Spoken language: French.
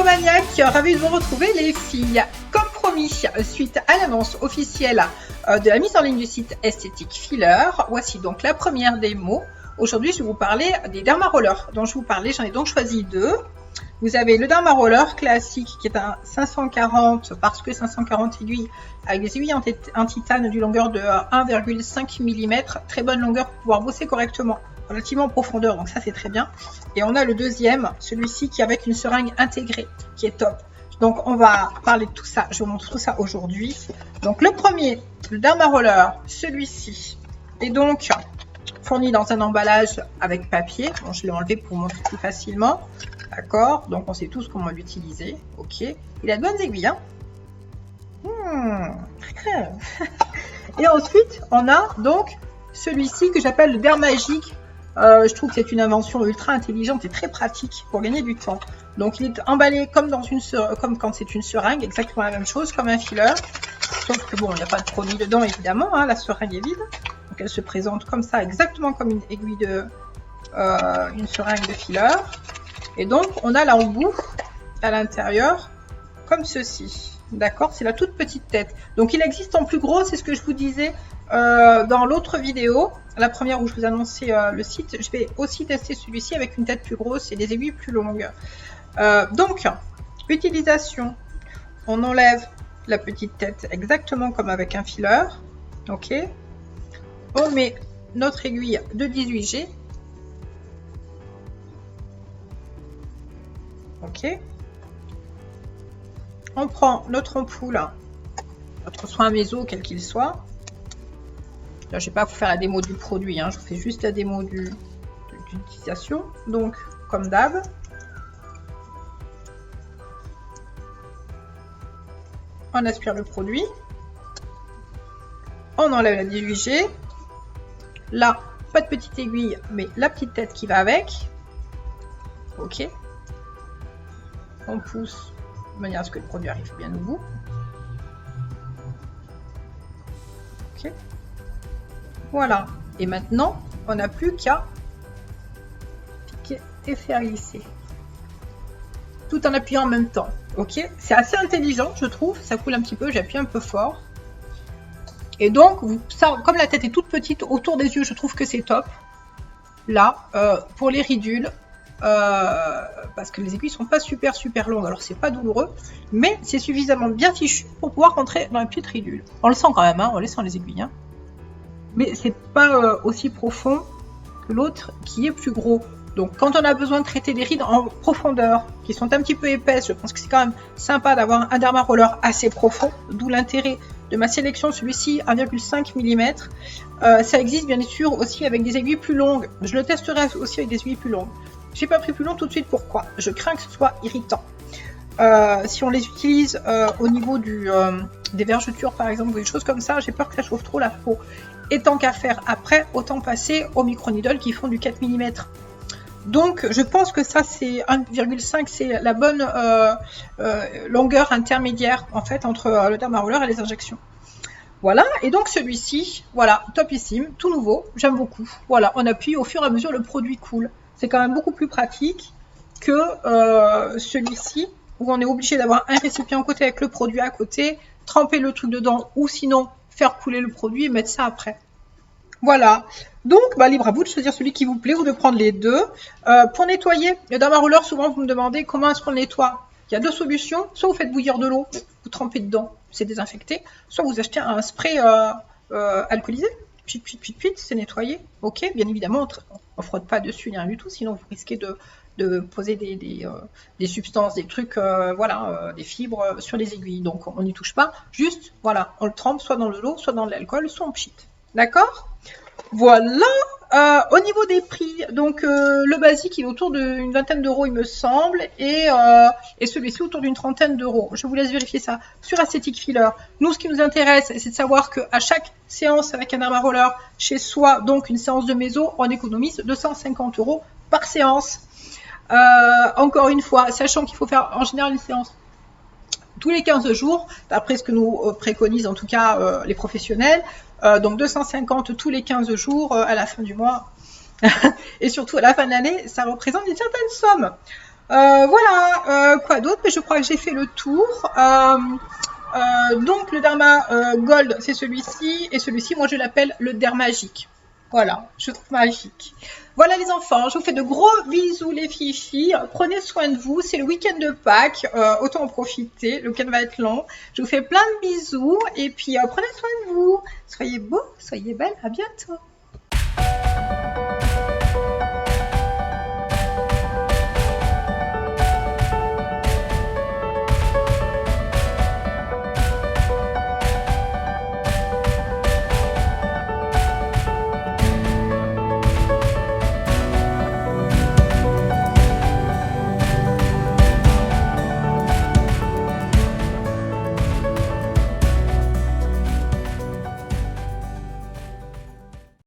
Maniac, ravi de vous retrouver les filles. Comme promis, suite à l'annonce officielle de la mise en ligne du site Esthétique Filler, voici donc la première démo. Aujourd'hui, je vais vous parler des Derma Rollers dont je vous parlais. J'en ai donc choisi deux. Vous avez le Derma Roller classique qui est un 540 parce que 540 aiguilles avec des aiguilles en titane d'une longueur de 1,5 mm. Très bonne longueur pour pouvoir bosser correctement, relativement en profondeur, donc ça c'est très bien. Et on a le deuxième, celui-ci qui est avec une seringue intégrée, qui est top. Donc on va parler de tout ça, je vous montre tout ça aujourd'hui. Donc le premier, le Derma Roller, celui-ci, est donc fourni dans un emballage avec papier. Bon, je l'ai enlevé pour montrer plus facilement. D'accord, donc on sait tous comment l'utiliser. Ok, il a de bonnes aiguilles. Hein. Et ensuite, on a donc celui-ci que j'appelle le Dermagique. Je trouve que c'est une invention ultra intelligente et très pratique pour gagner du temps. Donc il est emballé comme comme quand c'est une seringue, exactement la même chose, comme un filler. Sauf que bon, il n'y a pas de produit dedans évidemment, hein, la seringue est vide. Donc elle se présente comme ça, exactement comme une aiguille de une seringue de filler. Et donc on a l'embout à l'intérieur comme ceci. D'accord, c'est la toute petite tête. Donc il existe en plus gros, c'est ce que je vous disais dans l'autre vidéo, la première où je vous annonçais le site. Je vais aussi tester celui-ci avec une tête plus grosse et des aiguilles plus longues. Donc, utilisation, on enlève la petite tête exactement comme avec un filler. Ok, on met notre aiguille de 18G. Ok, on prend notre ampoule, notre soin méso, quel qu'il soit. Là, je ne vais pas vous faire la démo du produit, hein, je vous fais juste la démo de l'utilisation. Donc, comme d'hab, on aspire le produit, on enlève la 18G. Là, pas de petite aiguille, mais la petite tête qui va avec. Ok. On pousse de manière à ce que le produit arrive bien au bout. Ok. Voilà. Et maintenant, on n'a plus qu'à piquer et faire glisser. Tout en appuyant en même temps. Ok. C'est assez intelligent, je trouve. Ça coule un petit peu, j'appuie un peu fort. Et donc, ça, comme la tête est toute petite autour des yeux, je trouve que c'est top. Là, pour les ridules, parce que les aiguilles sont pas super longues, alors c'est pas douloureux, mais c'est suffisamment bien fichu pour pouvoir rentrer dans la petite ridule. On le sent quand même, hein, on les sent les aiguilles, hein. Mais c'est pas aussi profond que l'autre qui est plus gros. Donc quand on a besoin de traiter des rides en profondeur, qui sont un petit peu épaisses, je pense que c'est quand même sympa d'avoir un Derma Roller assez profond, d'où l'intérêt de ma sélection, celui-ci 1,5 mm. Ça existe bien sûr aussi avec des aiguilles plus longues. Je le testerai aussi avec des aiguilles plus longues. J'ai pas pris plus long tout de suite, pourquoi? Je crains que ce soit irritant. Si on les utilise au niveau des vergetures par exemple, ou des choses comme ça, j'ai peur que ça chauffe trop la peau. Et tant qu'à faire après, autant passer aux micro-needles qui font du 4 mm. Donc je pense que ça c'est 1,5, c'est la bonne longueur intermédiaire en fait entre le Derma Roller et les injections. Voilà, et donc celui-ci, voilà, topissime, tout nouveau, j'aime beaucoup. Voilà, on appuie au fur et à mesure, le produit coule. C'est quand même beaucoup plus pratique que celui-ci, où on est obligé d'avoir un récipient à côté avec le produit à côté, tremper le truc dedans, ou sinon faire couler le produit et mettre ça après. Voilà, donc libre à vous de choisir celui qui vous plaît ou de prendre les deux. Pour nettoyer, le Derma Roller, souvent vous me demandez comment est-ce qu'on le nettoie. Il y a deux solutions, soit vous faites bouillir de l'eau, vous trempez dedans, c'est désinfecté, soit vous achetez un spray alcoolisé, puis c'est nettoyé. Ok, bien évidemment, on ne frotte pas dessus, rien du tout, sinon vous risquez de poser des substances, des trucs, des fibres sur les aiguilles. Donc on n'y touche pas, juste, voilà, on le trempe soit dans de l'eau, soit dans de l'alcool, soit on pchit. D'accord? Voilà. Au niveau des prix, donc le basique il est autour d'une vingtaine d'euros il me semble, et celui-ci autour d'une trentaine d'euros. Je vous laisse vérifier ça sur Esthétique Filler. Nous, ce qui nous intéresse, c'est de savoir qu'à chaque séance avec un Derma Roller chez soi, donc une séance de méso, on économise 250 € par séance. Encore une fois, sachant qu'il faut faire en général une séance tous les 15 jours, d'après ce que nous préconisent en tout cas les professionnels. Donc 250 tous les 15 jours à la fin du mois et surtout à la fin de l'année, ça représente une certaine somme. Voilà, quoi d'autre? Mais je crois que j'ai fait le tour. Donc le Derma Gold, c'est celui-ci. Et celui-ci, moi je l'appelle le Dermagique. Voilà, je trouve magique. Voilà les enfants, je vous fais de gros bisous les filles. Prenez soin de vous, c'est le week-end de Pâques, autant en profiter, le week-end va être long. Je vous fais plein de bisous et puis prenez soin de vous. Soyez beaux, soyez belles, à bientôt.